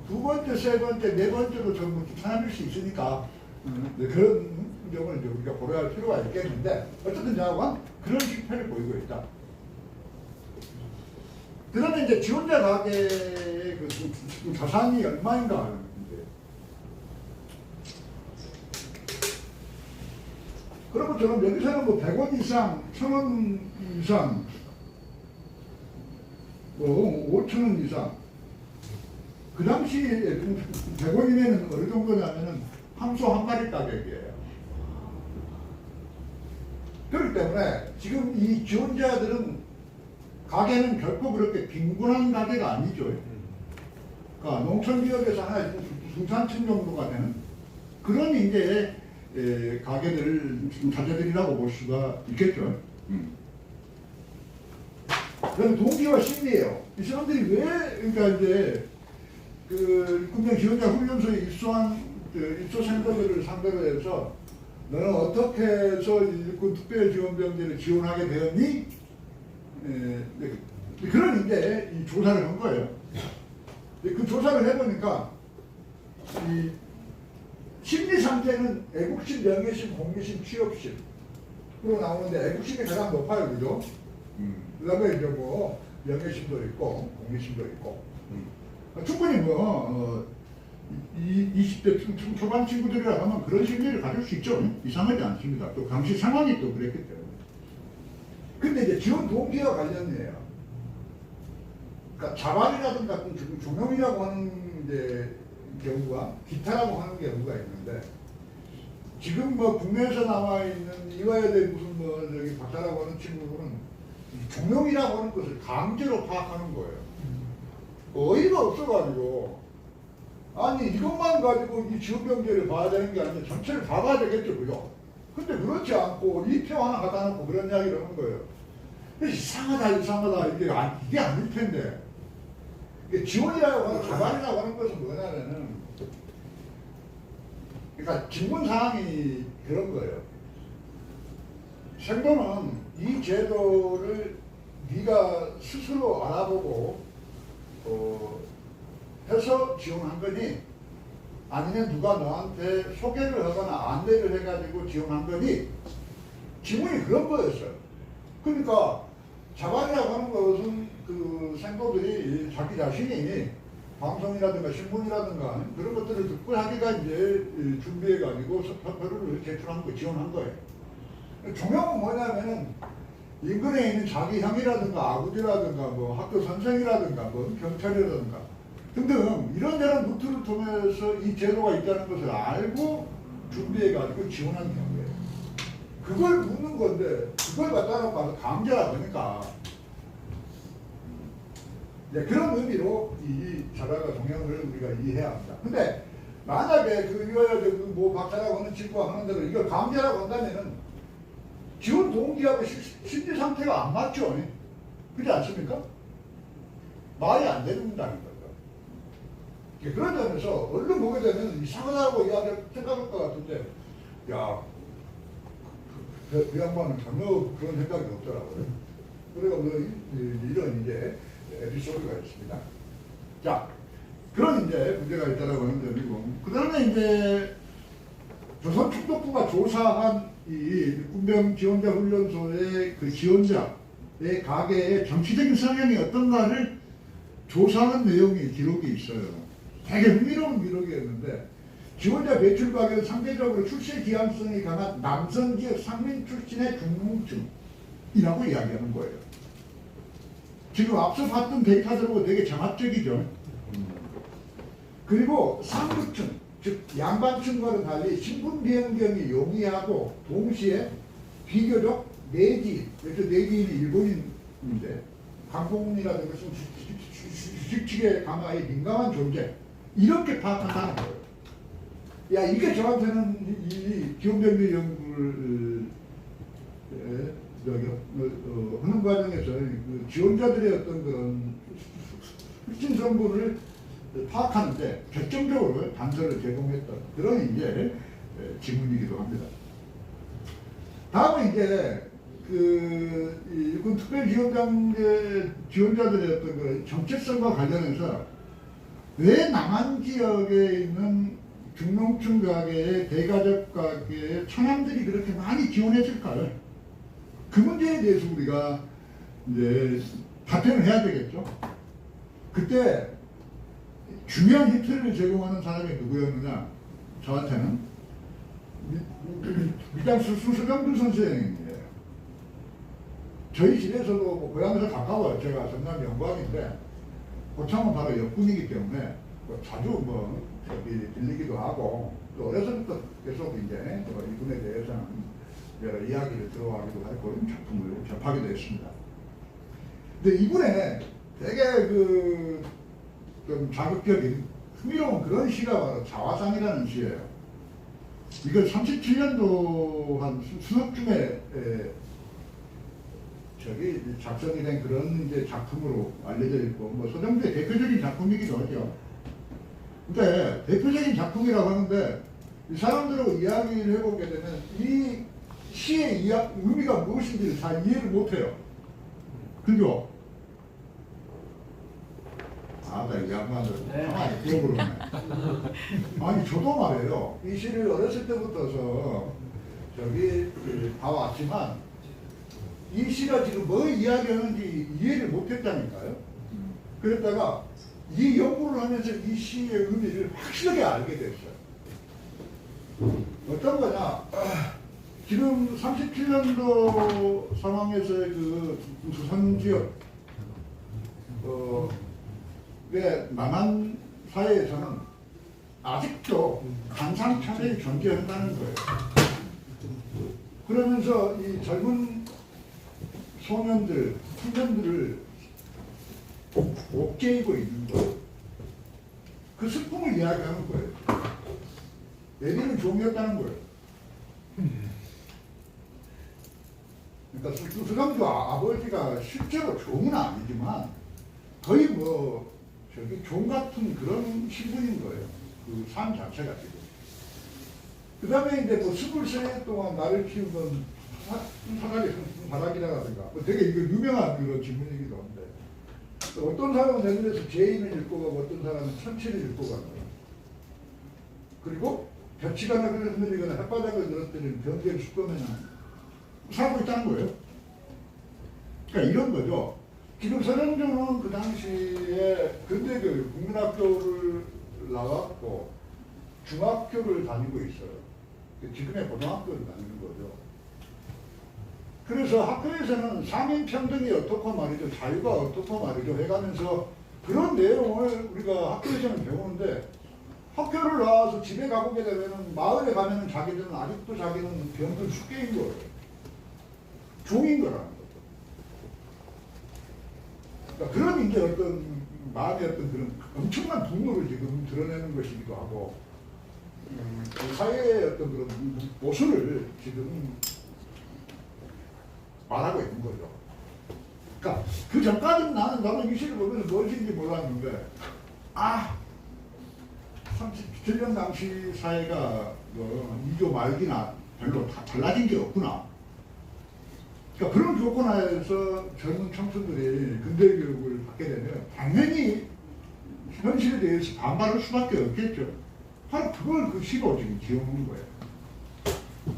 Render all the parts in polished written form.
두 번째, 세 번째, 네 번째도 전부 추천할 수 있으니까 그런 점을 이제 우리가 고려할 필요가 있겠는데 어쨌든 자관 그런 실패를 보이고 있다. 그러면 이제 지원자 가계의 그 자산이 얼마인가 하는 문제. 그러면 저는 여기서는 뭐 100원 이상, 1000원 이상, 뭐 5000원 이상. 그 당시 100원이면 어느 정도냐면은 함소 한 마리 가격이에요. 그렇기 때문에 지금 이 지원자들은 가게는 결코 그렇게 빈곤한 가게가 아니죠. 그러니까 농촌 지역에서 하나 중산층 정도가 되는 그런 이제 가게들 자재들이라고 볼 수가 있겠죠. 그럼 동기와 심리예요. 이 사람들이 왜 그러니까 이제 그 군병 지원자 훈련소에 입소 생도들을 상대로 해서 너는 어떻게 해서 일군 특별지원병들을 지원하게 되었니? 그런 이제 이 조사를 한 거예요. 그 조사를 해보니까 이 심리상태는 애국심, 명예심, 공리심, 취업심으로 나오는데 애국심이 가장 높아요, 그죠? 그 다음에 이제 뭐 명예심도 있고 공리심도 있고 충분히 뭐 20대 초반 친구들이라 하면 그런 심리를 가질 수 있죠. 이상하지 않습니다. 또 당시 상황이 또 그랬기 때문에. 근데 이제 지원 동기와 관련이에요. 그러니까 자발이라든가 종용이라고 하는 이제 경우가 기타라고 하는 경우가 있는데 지금 뭐 국내에서 나와 있는 이화여대 무슨 뭐 저기 박사라고 하는 친구들은 종용이라고 하는 것을 강제로 파악하는 거예요. 어이가 없어가지고 아니 이것만 가지고 이 지원병제를 봐야 되는 게 아니라 전체를 봐봐야 되겠죠, 그죠? 근데 그렇지 않고 이 표 하나 갖다 놓고 그런 이야기를 하는 거예요. 이상하다 이게 아닐 텐데 이게 지원이라고 하는 자발이라고 하는 것은 뭐냐면은 그러니까 질문 사항이 그런 거예요. 생도는 이 제도를 네가 스스로 알아보고 해서 지원한 거니 아니면 누가 너한테 소개를 하거나 안내를 해가지고 지원한 거니 질문이 그런 거였어요. 그러니까 자발이라고 하는 것은 그 생도들이 자기 자신이 방송이라든가 신문이라든가 그런 것들을 듣고 하기가 이제 준비해가지고 서류를 제출한 거, 지원한 거예요. 종용은 뭐냐면은 인근에 있는 자기 형이라든가 아버지라든가 뭐 학교 선생이라든가 뭐 경찰이라든가 등등 이런저런 루트를 통해서 이 제도가 있다는 것을 알고 준비해가지고 지원한 경우예요. 그걸 묻는 건데 그걸 갖다 놓고 강제라 보니까 그런 의미로 이 자발과 종용을 우리가 이해해야 합니다. 근데 만약에 그 이화여대 뭐 박사라고 하는 친구가 하는 대로 이걸 강제라고 한다면은 지원 동기하고 심리 상태가 안 맞죠? 그렇지 않습니까? 말이 안 된다는 거죠. 그런 점에서 얼른 보게 되면 이상하다고 이야기를 생각할 것 같은데 야, 그 양반은 전혀 그런 생각이 없더라고요. 그래서 이런 이제 에피소드가 있습니다. 자, 그런 이제 문제가 있다라고 하는 점이고, 그 다음에 이제 조선총독부가 조사한 이 군병 지원자 훈련소의 그 지원자의 가계의 정치적인 성향이 어떤가를 조사하는 내용이 기록이 있어요. 되게 흥미로운 기록이었는데 지원자 배출 가계는 상대적으로 출세 기한성이 강한 남성 지역 상민 출신의 중농층이라고 이야기하는 거예요. 지금 앞서 봤던 데이터들하고 되게 정합적이죠. 그리고 상류층, 즉 양반층과는 달리 신분 변경이 용이하고 동시에 비교적 내지인, 그래서 내지인이 일본인인데 강공이라든가 주식측에 강하에 민감한 존재 이렇게 파악한다는 거예요. 야, 이게 저한테는 이 기업변비 연구를 하는 과정에서 그 지원자들의 어떤 그런 흑진 성분을 파악하는데 결정적으로 단서를 제공했던 그런 이제 지문이기도 합니다. 다음은 이제 그 일군 특별 지원자들의 어떤 그 정체성과 관련해서 왜 남한 지역에 있는 중농층 가게에 대가족 가게에 처남들이 그렇게 많이 지원했을까요? 그 문제에 대해서 우리가 이제 답변을 해야 되겠죠. 그때 중요한 힌트를 제공하는 사람이 누구였느냐? 저한테는 미장수 수수경주 선생님이에요. 저희 집에서도 뭐 고향에서 가까워요. 제가 전남 영광인데 고창은 바로 옆군이기 때문에 뭐 자주 뭐 저기 들리기도 하고 또 어려서부터 계속 이제 이분에 대해서는 여러 이야기를 들어가기도 하고 이런 작품을 접하게 됐습니다. 근데 이분의 되게 좀 자극적인 흥미로운 그런 시가 바로 자화상이라는 시예요. 이걸 37년도 한 수석쯤에 저기 작성이 된 그런 이제 작품으로 알려져 있고 뭐 서정주의 대표적인 작품이기도 하죠. 근데 대표적인 작품이라고 하는데 이 사람들하고 이야기를 해보게 되면 이 시의 의미가 무엇인지를 잘 이해를 못해요. 그죠? 나 이 양반들 가만히 들어보네. 아니 저도 말이에요. 이 시를 어렸을 때부터서 저기 봐왔지만 이 시가 지금 뭐 이야기하는지 이해를 못했다니까요. 그랬다가 이 연구를 하면서 이 시의 의미를 확실하게 알게 됐어요. 어떤 거냐? 지금 37년도 상황에서의 그 조선지역 남한 사회에서는 아직도 간상차별이 존재한다는 거예요. 그러면서 이 젊은 소년들, 청년들을 옥죄이고 있는 거예요. 그 슬픔을 이야기하는 거예요. 내리는 종이었다는 거예요. 그러니까 수수감주 아버지가 실제로 종은 아니지만 거의 뭐 저기 종 같은 그런 신분인 거예요. 그 삶 자체가 지금. 그 다음에 이제 뭐 23년 동안 나를 키우던 사다리 바닥이라든가 뭐 되게 이거 유명한 그런 질문이기도 한데 어떤 사람은 내눈에서 제인을 읽고 가고 어떤 사람은 천치를 읽고 가고 그리고 볕이거나 흐르거나 햇바닥을 늘었더니 변기를 쑥거면 살고 있다는 거예요. 그러니까 이런 거죠. 지금 서정주는 그 당시에 근대교육, 국민학교를 나왔고 중학교를 다니고 있어요. 지금의 고등학교를 다니는 거죠. 그래서 학교에서는 상인평등이 어떻고 말이죠. 자유가 어떻고 말이죠. 해가면서 그런 내용을 우리가 학교에서는 배우는데 학교를 나와서 집에 가보게 되면 마을에 가면은 자기들은 아직도 자기는 병들 숙계인 거예요. 종인 거라는 거죠. 그러니까 그런 이제 어떤 마음의 어떤 그런 엄청난 분노를 지금 드러내는 것이기도 하고 그 사회의 어떤 그런 모순을 지금 말하고 있는 거죠. 그러니까 그 전까지는 나는 이 시를 보면서 무엇인지 몰랐는데 37년 당시 사회가 뭐 2조 말기나 별로 다 달라진 게 없구나. 그러니까 그런 조건 하에서 젊은 청춘들이 근대교육을 받게 되면 당연히 현실에 대해서 반발할 수밖에 없겠죠. 바로 그걸 그 시로 지금 지어놓은 거예요.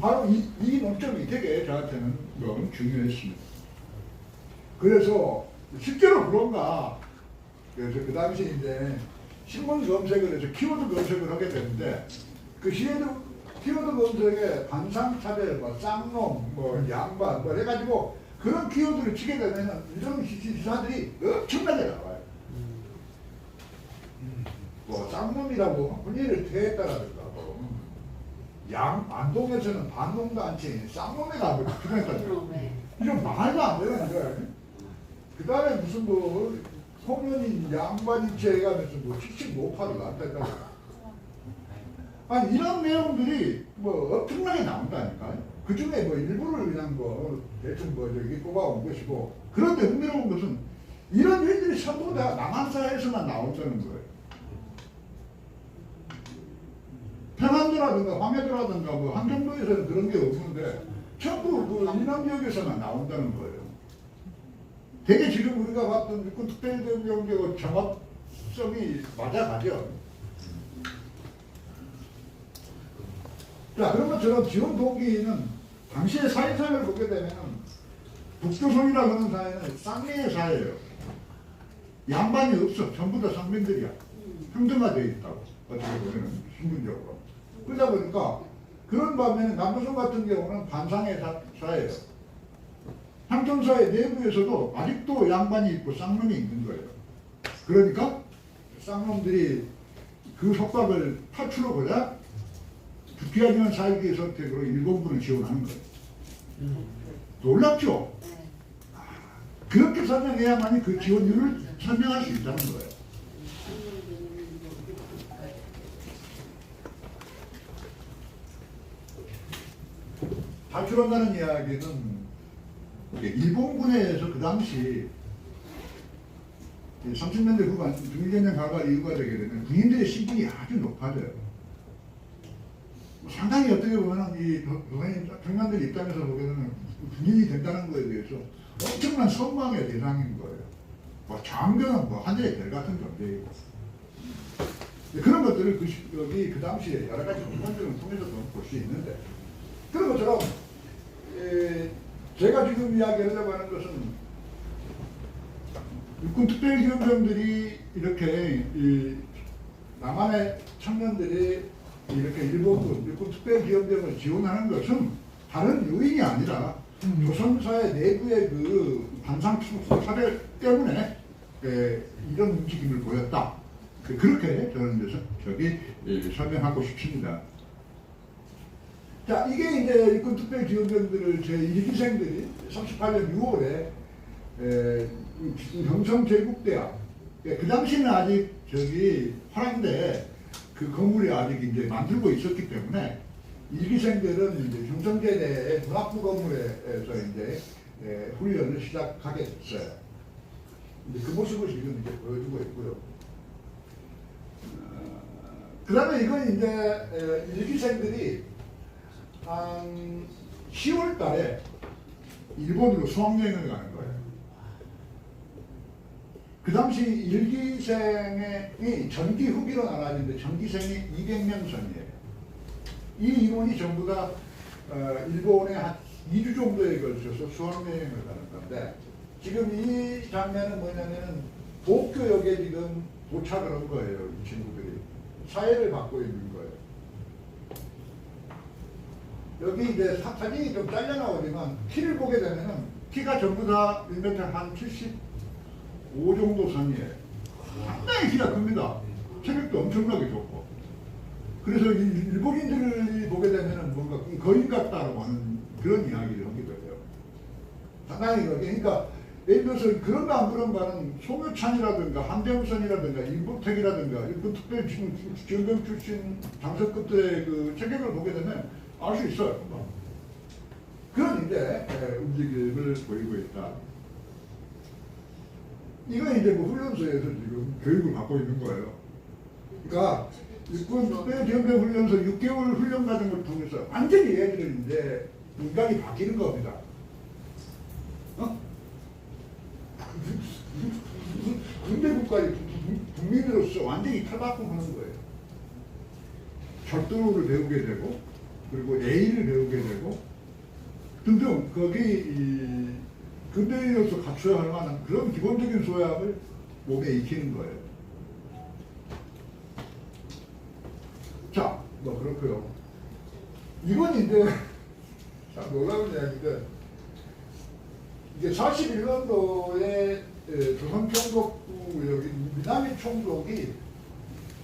바로 이 논점이 되게 저한테는 너무 중요했습니다. 그래서 실제로 그런가. 그래서 그 당시 이제 신문 검색을 해서 키워드 검색을 하게 되는데 그 시에도 키워드 검색에 관상차별, 뭐 쌍놈, 뭐 양반, 뭐 해가지고 그런 키워드를 치게 되면 이런 기사들이 엄청나게 나와요. 뭐 쌍놈이라고 혼인을 퇴했다라든가 뭐 안동에서는 반농단체인 쌍놈에 가면 그랬다고요. 이런 말도 안 되는 거야. 그 다음에 무슨 뭐 소년인 양반인체 해가면서 뭐 75파를 낳았다고. 아니 이런 내용들이 뭐 엄청나게 나온다니까요. 그 중에 뭐 일부를 그냥 뭐 대충 뭐 저기 뽑아온 것이고 그런데 흥미로운 것은 이런 일들이 전부 다 남한사회에서만 나온다는 거예요. 평안도라든가 황해도라든가 뭐 함경도에서는 그런 게 없는데 전부 그 이남 지역에서만 나온다는 거예요. 되게 지금 우리가 봤던 육군 특별대공격의 정합 특성이 맞아가죠. 자, 그런 것처럼 지원 동기는 당시의 사회상을 보게 되면 북조선이라고 하는 사회는 쌍미의 사회예요. 양반이 없어. 전부 다 상민들이야. 평등화되어 있다고. 어떻게 보면 신분적으로. 그러다 보니까 그런 반면에 남조선 같은 경우는 반상의 사회예요. 상천사회 내부에서도 아직도 양반이 있고 쌍놈이 있는 거예요. 그러니까 쌍놈들이 그 속박을 탈출하고자 부귀하지만 살기의 선택으로 일본군을 지원하는 거예요. 놀랍죠? 그렇게 설명해야만이 그 지원율을 설명할 수 있다는 거예요. 탈출한다는 이야기는 일본군에서 그 당시 30년대 후반 중일전쟁 가가 이유가 되게 되면 군인들의 시기이 아주 높아져요. 상당히 어떻게 보면 이 청년들 입장에서 보게 되면 군인이 된다는 거에 대해서 엄청난 선망의 대상인 거예요. 뭐 장교는 뭐 하늘의 별 같은 존재이고 그런 것들을 그 당시에 여러 가지 공간들을 통해서 볼 수 있는데 그런 것처럼 제가 지금 이야기하려고 하는 것은 육군 특별기업병들이 이렇게 남한의 청년들이 이렇게 일본군 육군 특별기업병을 지원하는 것은 다른 요인이 아니라 조선사회 내부의 그 반상 사례 때문에 이런 움직임을 보였다. 그렇게 저는 설명하고 싶습니다. 자, 이게 이제 육군 특별기업병들을 제 1기생들이 38년 6월에 경성 제국대학 그 당시는 아직 화랑대 그 건물이 아직 이제 만들고 있었기 때문에 일기생들은 이제 경성제대의 문학부 건물에서 이제 훈련을 시작하게 됐어요. 이제 그 모습을 지금 이제 보여주고 있고요. 그 다음에 이건 이제 일기생들이 한 10월 달에 일본으로 수학여행을 가는 거예요. 그 당시 일기생이 전기 후기로 나눠지는데 전기생이 200명 선이에요. 이 인원이 전부 다 일본에 한 2주 정도에 걸쳐서 수학여행을 가는 건데 지금 이 장면은 뭐냐면은 도쿄역에 지금 도착을 한 거예요. 이 친구들이 사회를 받고 있는 거예요. 여기 이제 사진이 좀 잘려 나오지만 키를 보게 되면은 키가 전부 다 1m 한 75 정도 선이에요. 상당히 키가 큽니다. 체격도 엄청나게 좋고. 그래서 일본인들이 보게 되면은 뭔가 거인 같다라고 하는 그런 이야기를 하기도 해요. 상당히 그러니까 예를 들어서 그런가 안 그런가는 송유찬이라든가 한대우선이라든가 임복택이라든가 일본 특별지원병 출신 장성급들의 그 체격을 보게 되면 알 수 있어요. 그런 이제 움직임을 보이고 있다. 이건 이제 뭐 훈련소에서 지금 교육을 받고 있는 거예요. 그러니까 육군 특별지원병 훈련소 6개월 훈련 과정을 통해서 완전히 얘들은 이제 인간이 바뀌는 겁니다. 군대국가의 국민으로서 완전히 탈바꿈하는 거예요. 절도를 배우게 되고, 그리고 예의를 배우게 되고, 등등 거기 군대인으로서 갖춰야 할 만한 그런 기본적인 소양을 몸에 익히는 거예요. 자, 뭐 그렇고요. 이건 이제 참 놀라운 이야기인데 이게 41년도에 조선총독부 여기 미남이 총독이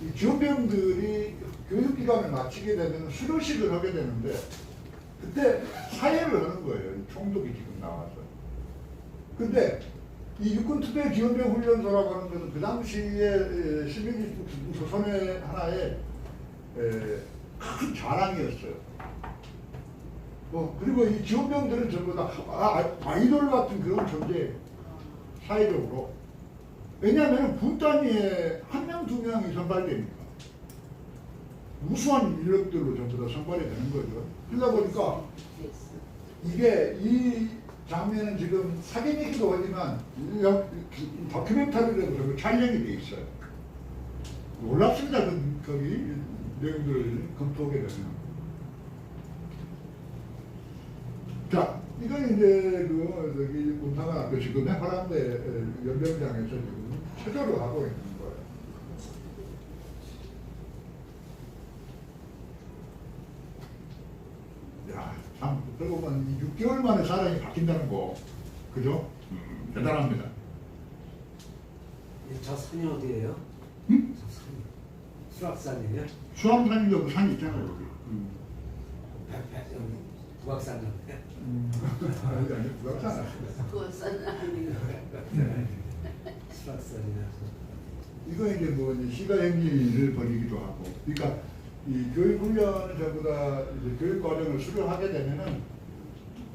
이 지원병들이 교육기간을 마치게 되면 수료식을 하게 되는데 그때 사회를 하는 거예요. 총독이 지금 나와서. 근데 이 육군특별지원병 훈련소라고 하는 것은 그 당시에 조선의 하나의 큰 자랑이었어요. 그리고 이 지원병들은 전부 다 아이돌 같은 그런 존재, 사회적으로. 왜냐하면 군 단위에 한 명, 두 명이 선발되니까. 무수한 인력들로 전부 다 선발이 되는 거죠. 그러다 보니까 이게 이 장면은 지금 사진이기도 하지만 다큐멘터리로 촬영이 돼 있어요. 놀랍습니다. 거기 내용들을 검토하게 되면. 자, 이건 이제 저기 군사가 지금의 화랑대 연병장에서 지금 체조를 하고 있는 거예요. 야, 참, 그러고 보면 6개월 만에 사람이 바뀐다는 거, 그죠? 대단합니다. 저 산이 어디예요? 응? 저 산이 수락산이에요? 수암산이라고 그 산이 있잖아요, 여기. 여기 북악산 옆에. 아니, 부각산. 그것은 아니고 수락산이라서. 이거 이제 뭐 시가행진을 벌이기도 하고, 그러니까 이 교육훈련은 전부 다 이제 교육과정을 수료하게 되면은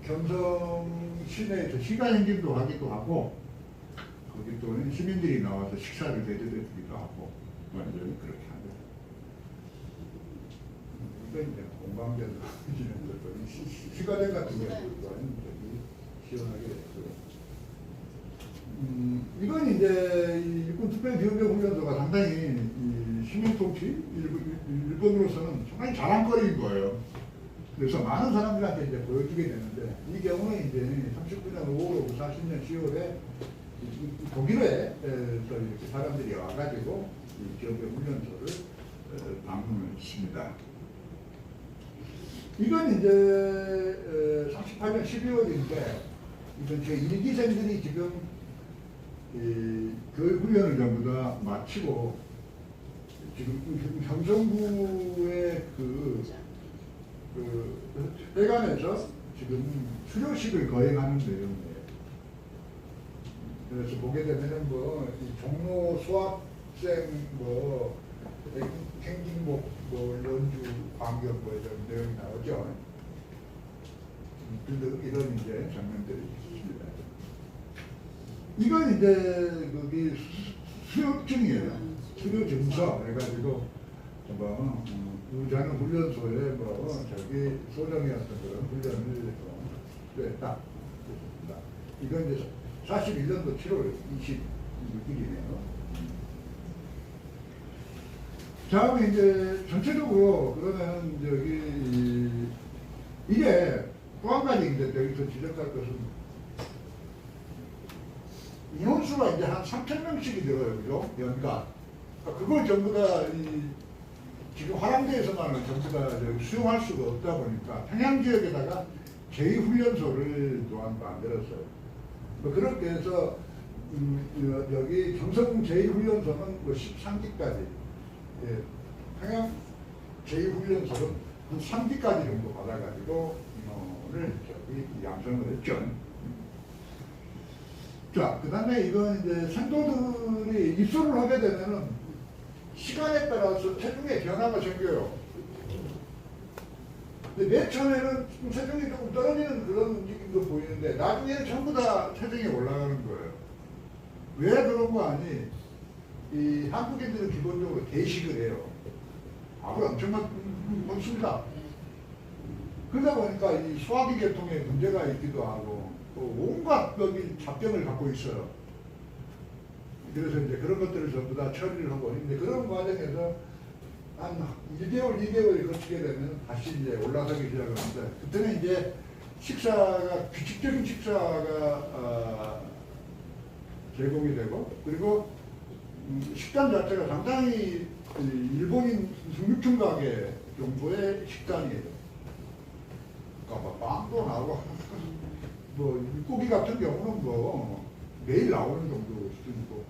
경성 시내에서 시가행진도 하기도 하고, 거기 또는 시민들이 나와서 식사를 대접해주기도 하고, 완전히 그렇게 합니다. 이거 이제 공방전 하시는 것도 시가전 같은 경우는 시원하게 됐고요. 이건 이제 육군 특별기업의 훈련소가 상당히 이 시민통치 일본으로서는 상당히 자랑거리인 거예요. 그래서 많은 사람들한테 이제 보여주게 되는데, 이 경우는 이제 39년 5월, 40년 10월에 독일에 이렇게 사람들이 와가지고 이 기업의 훈련소를 방문했습니다. 이건 이제 38년 12월인데, 이건 제 일기생들이 지금 교육훈련을 전부 다 마치고 지금 경성구의 회관에서 지금 수료식을 거행하는 내용이에요. 그래서 보게 되면은 이 종로 수학생 행진곡 연주 광경 이런 내용이 나오죠. 이런 이제 장면들이 있습니다. 이건 이제 거기 수료증이에요. 수료증서 해가지고 부자는 훈련소에 저기 소정이 어떤 그런 훈련을 했다. 이건 이제 41년도 7월 26일이네요. 다음에 이제 전체적으로 그러면 저기 이게 또 한 가지 이제 여기서 지적할 것은 인원수가 이제 한 3,000명씩이 들어요, 그죠? 연간. 그걸 전부 다 지금 화랑대에서만은 전부 다 수용할 수가 없다 보니까 평양 지역에다가 제2훈련소를 또한 만들었어요. 그렇게 해서 여기 경성 제2훈련소는 13기까지, 예, 평양 제2훈련소는 한 3기까지 정도 받아가지고 인원을 저기 양성을 했죠. 자, 그 다음에 이건 이제 생도들이 입소를 하게 되면은 시간에 따라서 체중에 변화가 생겨요. 근데 맨 처음에는 체중이 조금 떨어지는 그런 움직임도 보이는데 나중에는 전부 다 체중이 올라가는 거예요. 왜 그런 거 아니? 이 한국인들은 기본적으로 대식을 해요. 밥을 엄청 먹습니다. 그러다 보니까 이 소화기 계통에 문제가 있기도 하고 또 온갖 여기 잡병을 갖고 있어요. 그래서 이제 그런 것들을 전부 다 처리를 하고 있는데, 그런 과정에서 한 1개월, 2개월이 거치게 되면 다시 이제 올라서기 시작합니다. 그때는 이제 식사가, 규칙적인 식사가 제공이 되고, 그리고 식단 자체가 상당히 일본인 중육층 가게 정도의 식단이에요. 그러니까 빵도 나오고, 물고기 같은 경우는 매일 나오는 정도 수준이고,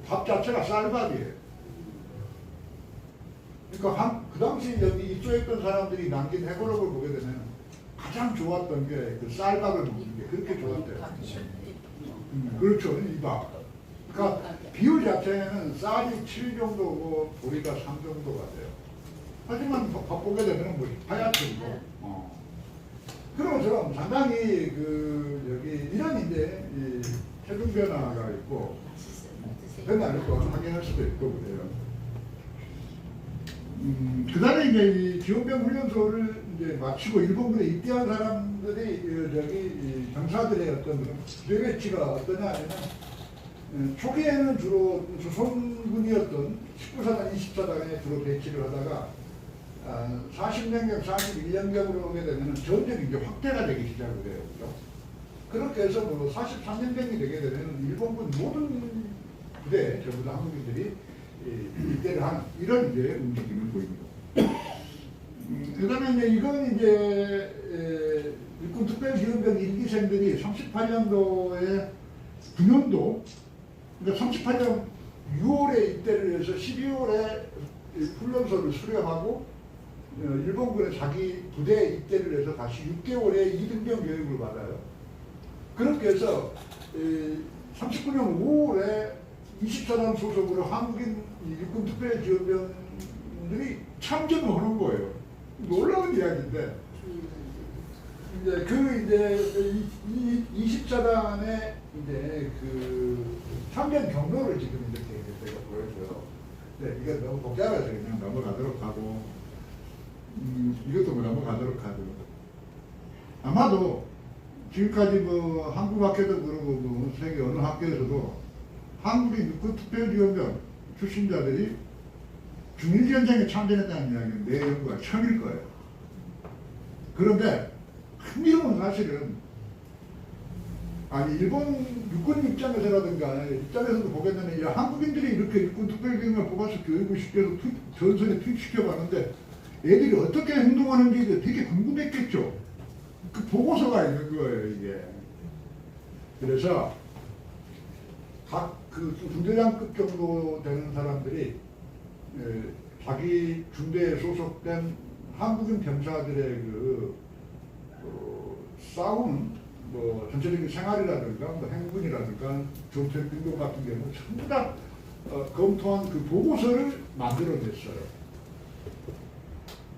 밥 자체가 쌀밥이에요. 그러니까 그 당시 여기 입소했던 사람들이 남긴 해고록을 보게 되면 가장 좋았던 게 그 쌀밥을 먹는 게 그렇게 좋았대요. 그렇죠, 이 밥. 그러니까 비율 자체는 쌀이 7 정도고 보리가 3 정도가 돼요. 하지만 밥 보게 되면 하얗게 고 그런 것처럼 상당히 여기 이런 이제 체중 변화가 있고 변화를 또 확인할 수도 있고 그래요. 그 다음에 이제 이 기온병 훈련소를 이제 마치고 일본군에 입대한 사람들이 저기 병사들의 어떤 기대치가 어떠냐 하면은 초기에는 주로 조선군이었던 19사단, 20사단에 주로 배치를 하다가 40년경, 41년경으로 오게 되면 전쟁이 이제 확대가 되기 시작을 해요. 그죠? 그렇게 해서 뭐 43년경이 되게 되면 일본군 모든 부대 전부 다 한국인들이 입대를 하는 이런 이제 움직임을 보입니다. 그 다음에 이제 이건 이제 육군 특별지원병 일기생들이 38년도에 9년도 그러니까 38년 6월에 입대를 해서 12월에 훈련소를 수료하고 일본군에 자기 부대에 입대를 해서 다시 6개월의 이등병 교육을 받아요. 그렇게 해서 39년 5월에 24단 소속으로 한국인 육군 특별지원병들이 참전을 하는 거예요. 놀라운 이야기인데 이제 24단의 이제 그 참전 경로를 지금 이렇게 제가 보여줘요. 네, 이거 너무 복잡해서 그냥 넘어가도록 하고, 이것도 뭐 넘어가도록 하죠. 아마도 지금까지 뭐 한국 학교도 그러고 뭐 세계 어느 학교에서도 한국인 육군 특별지원병 출신자들이 중일전쟁에 참전했다는 이야기는 내 연구가 처음일 거예요. 그런데 흥미로운 사실은 아니 일본 육군 입장에서도 보겠는데 한국인들이 이렇게 육군 특별기능을 뽑아서 교육을 시켜서 전선에 투입시켜봤는데 애들이 어떻게 행동하는지 되게 궁금했겠죠. 그 보고서가 있는 거예요 이게. 그래서 각 그 중대장급 정도 되는 사람들이 자기 중대에 소속된 한국인 병사들의 싸우는 뭐 전체적인 생활이라든가 뭐 행군이라든가 정책 등록 같은 경우 전부 다 검토한 그 보고서를 만들어냈어요.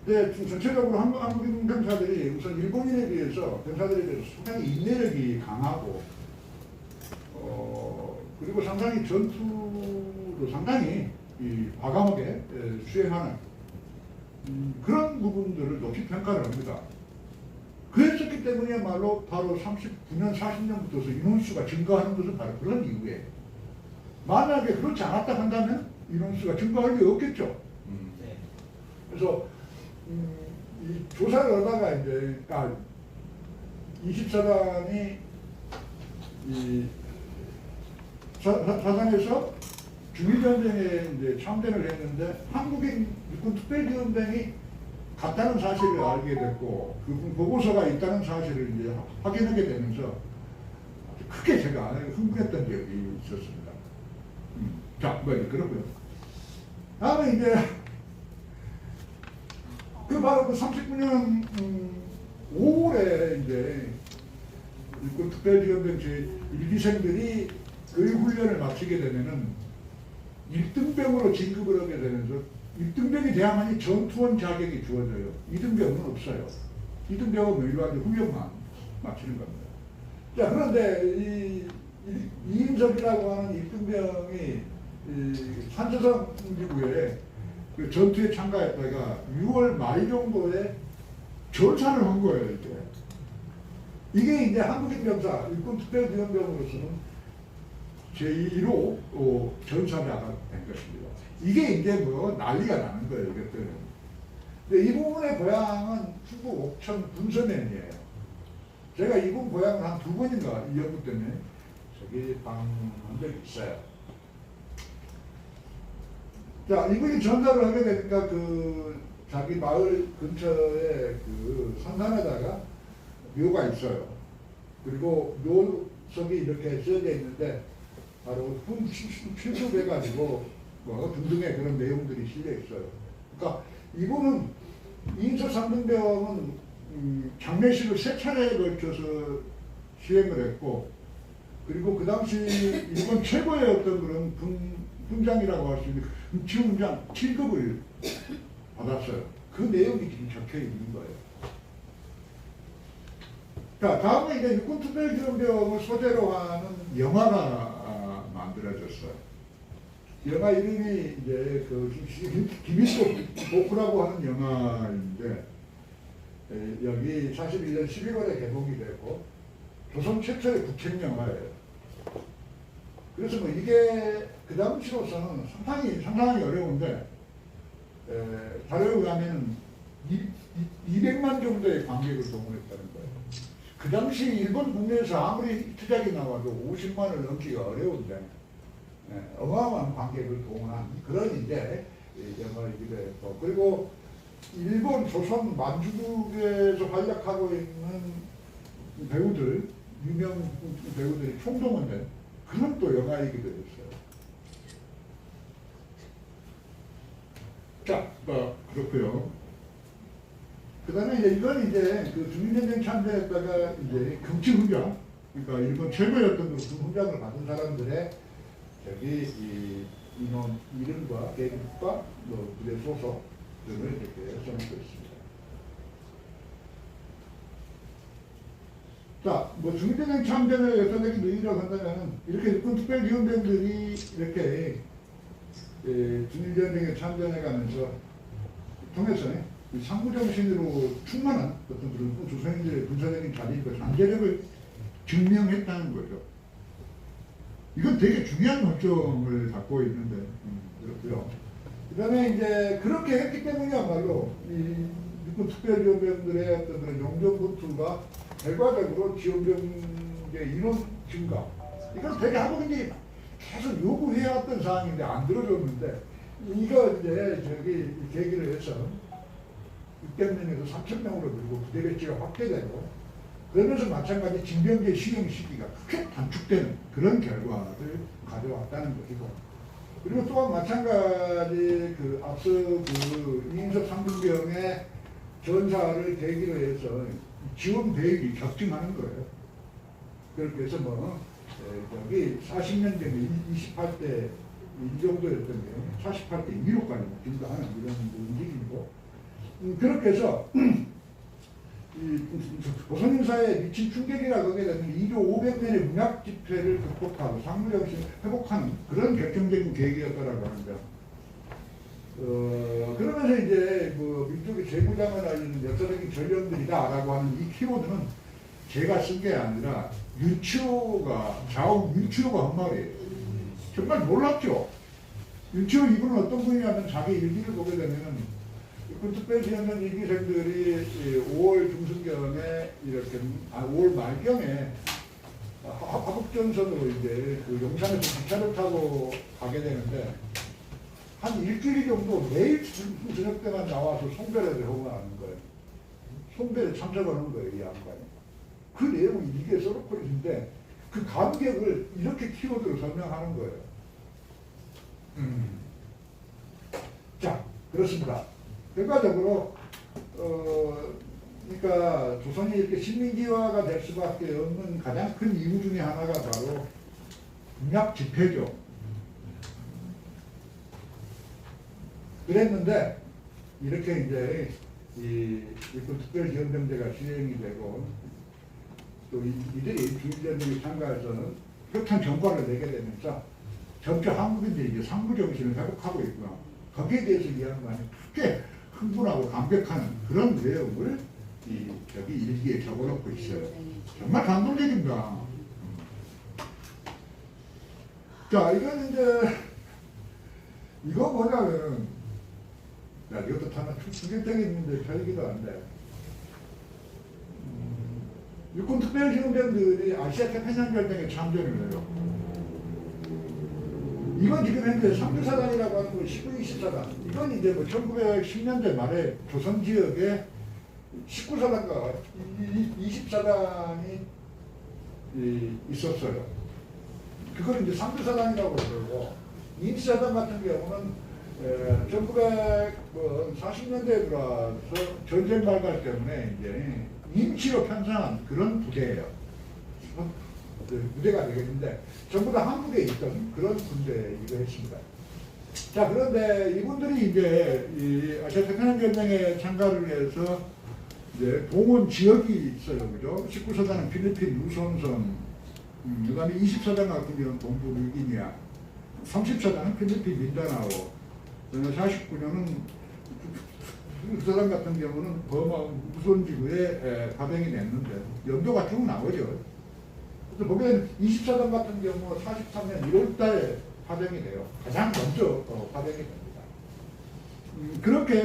근데 전체적으로 한국인 병사들이 우선 일본인에 비해서 병사들에 비해서 상당히 인내력이 강하고 그리고 상당히 전투도 상당히 과감하게 수행하는 그런 부분들을 높이 평가를 합니다. 그랬었기 때문이야말로 바로 39년, 40년부터서 인원수가 증가하는 것은 바로 그런 이유에 만약에 그렇지 않았다 한다면 인원수가 증가할 리 없겠죠. 그래서 이 조사를 하다가 이제 24단이 이 사단에서 중일전쟁에 이제 참전을 했는데 한국인 육군 특별지원병이 갔다는 사실을 알게 됐고 그 보고서가 있다는 사실을 이제 확인하게 되면서 크게 제가 흥분했던 적이 있었습니다. 자, 뭐 그러고요. 다음에 이제 그 바로 그 39년 5월에 이제 육군 특별지원병 제 일기생들이 교육훈련을 마치게 되면은 1등병으로 진급을 하게 되면서 1등병이 돼야만이 전투원 자격이 주어져요. 2등병은 없어요. 2등병은 일반적으로 훈련만 마치는 겁니다. 자, 그런데 이인석이라고 하는 1등병이 산서성 지구에 그 전투에 참가했다가 6월 말 정도에 전사를 한 거예요, 이게 이제 한국인 병사, 육군 특별지원병으로서는 제1호 전사자가 된 것입니다. 이게 이제 뭐 난리가 나는 거예요, 이것들은. 근데 이분의 고향은 충북 옥천 분서면이에요. 제가 이분 고향을 한 2번인가 이 연구 때문에 저기 방문한 적이 있어요. 자, 이분이 전사를 하게 되니까 그 자기 마을 근처에 그 산산에다가 묘가 있어요. 그리고 묘석이 이렇게 쓰여져 있는데 바로 출소해가지고 뭐 등등의 그런 내용들이 실려 있어요. 그러니까 이분은 이인석 3등병은 장례식을 3차례에 걸쳐서 시행을 했고 그리고 그 당시 일본 최고의 어떤 그런 훈장이라고 할 수 있는 훈장 7급을 받았어요. 그 내용이 지금 적혀 있는 거예요. 자, 다음에 이제 육군특별지원병을 소재로 하는 영화가 만들어졌어요. 영화 이름이 이제 그 김일도 보쿠라고 하는 영화인데 여기 41년 11월에 개봉이 되고 조선 최초의 국책 영화예요. 그래서 뭐 이게 그 당시로서는 상당히 어려운데 자료에 의하면 200만 정도의 관객을 동원했다는 거예요. 그 당시 일본 국내에서 아무리 투작이 나와도 50만을 넘기가 어려운데 어마어마한 관객을 동원한 그런 이제 영화이기도 했고, 그리고 일본 조선 만주국에서 활약하고 있는 배우들, 유명 배우들이 총동원된 그런 또 영화이기도 했어요. 자, 그렇고요. 그 다음에 이제 이건 이제 그 중일전쟁 참전했다가 이제 금치훈장, 그러니까 일본 최고였던 그 훈장을 받은 사람들의 이 인원 이름과 계급과 뭐 부대 소속 등을 이렇게 써놓고 있습니다. 자, 뭐 중일전쟁 참전을 역사적인 의의라고 한다면 이렇게 육군 특별위원병들이 이렇게 중일전쟁에 참전해가면서 통해서 상부정신으로 충만한 어떤 그런 조선인들의 군사적인 자립과 잠재력을 증명했다는 거죠. 이건 되게 중요한 관점을 갖고 있는데 그렇고요. 그 다음에 이제 그렇게 했기 때문이야말로 이 육군 특별지원병들의 어떤 그런 용병분투가 결과적으로 지원병의 인원 증가, 이걸 되게 하고있는데 계속 요구해왔던 사항인데 안 들어줬는데, 이거 이제 저기 계기를 해서 600명에서 3,000명으로 늘고 부대 배치가 확대되고, 그러면서 마찬가지 징병제 시행 시기가 크게 단축되는 그런 결과를 가져왔다는 것이고, 그리고 또한 마찬가지 그 앞서 그 이인섭 상병병의 전사를 계기로 해서 지원 대역이 격증하는 거예요. 그렇게 해서 뭐 여기 40년 전에 28대 이 정도였던 게 48대 2로까지 증가하는 이런 움직임이고, 그렇게 해서 이 조선인사에 미친 충격이라고 하게 되면 2조 500년의 문학 집회를 극복하고 상무정신을 회복하는 그런 결정적인 계기였다라고 합니다. 그러면서 이제 뭐 민족의 재무장을 알리는 역사적인 전령들이다라고 하는 이 키워드는 제가 쓴 게 아니라 윤치호가 자원 윤치호가 한 말이에요. 정말 놀랍죠. 윤치호 이분은 어떤 분이냐면 자기 일기를 보게 되면은 육군 특별지원병 일기생들이 5월 중순경에 이렇게 5월 말경에 화북전선으로 이제 그 용산에서 기차를 타고 가게 되는데 한 일주일 정도 매일 저녁 때만 나와서 송별회를 하고 하는 거예요. 송별회 참석하는 거예요, 이 양반이. 그 내용이 이게 써놓고 있는데 그 감격을 이렇게 키워드로 설명하는 거예요. 자, 그렇습니다. 결과적으로 그러니까 조선이 이렇게 식민지화가 될 수밖에 없는 가장 큰 이유 중에 하나가 바로 문학 집회죠. 그랬는데 이렇게 이제 이 육군 특별지원병제가 시행이 되고 또 이들이 중일전쟁에 참가해서는 격한 전과를 내게 되면서 전체 한국인들이 이제 상부정신을 회복하고 있구나. 거기에 대해서 이 양반이 크게 흥분하고 감격하는 그런 내용을 여기 일기에 적어놓고 있어요. 정말 감동적입니다. 자, 이건 이제 이거 뭐냐면 이것도 하나 충격적인 문제 펴기도 한데 육군 특별지원병들이 아시아 태평양 전쟁에 참전을 해요. 이건 지금 현재 3주사단이라고 하는 건 19-20사단. 이건 이제 뭐 1910년대 말에 조선 지역에 19사단과 20사단이 있었어요. 그걸 이제 3주사단이라고 그러고, 20사단 같은 경우는 1940년대에 들어와서 전쟁 발발 때문에 이제 임시로 편성한 그런 부대예요. 부대가 되겠는데 전부 다 한국에 있던 그런 군대이기도 했습니다. 자, 그런데 이분들이 이제 이 아시아 태평양 전쟁에 참가를 해서 이제 동원 지역이 있어요, 그죠? 19사단은 필리핀 루손섬, 그다음에 20사단 같은 경우는 동부 뉴기니아, 30사단은 필리핀 민다나오, 49년은 사단 같은 경우는 버마 우손지구에 파병이 됐는데 연도가 쭉 나오죠. 그래서 보기에는 24단 같은 경우 43년 1월달에 파병이 돼요. 가장 먼저 파병이 됩니다. 그렇게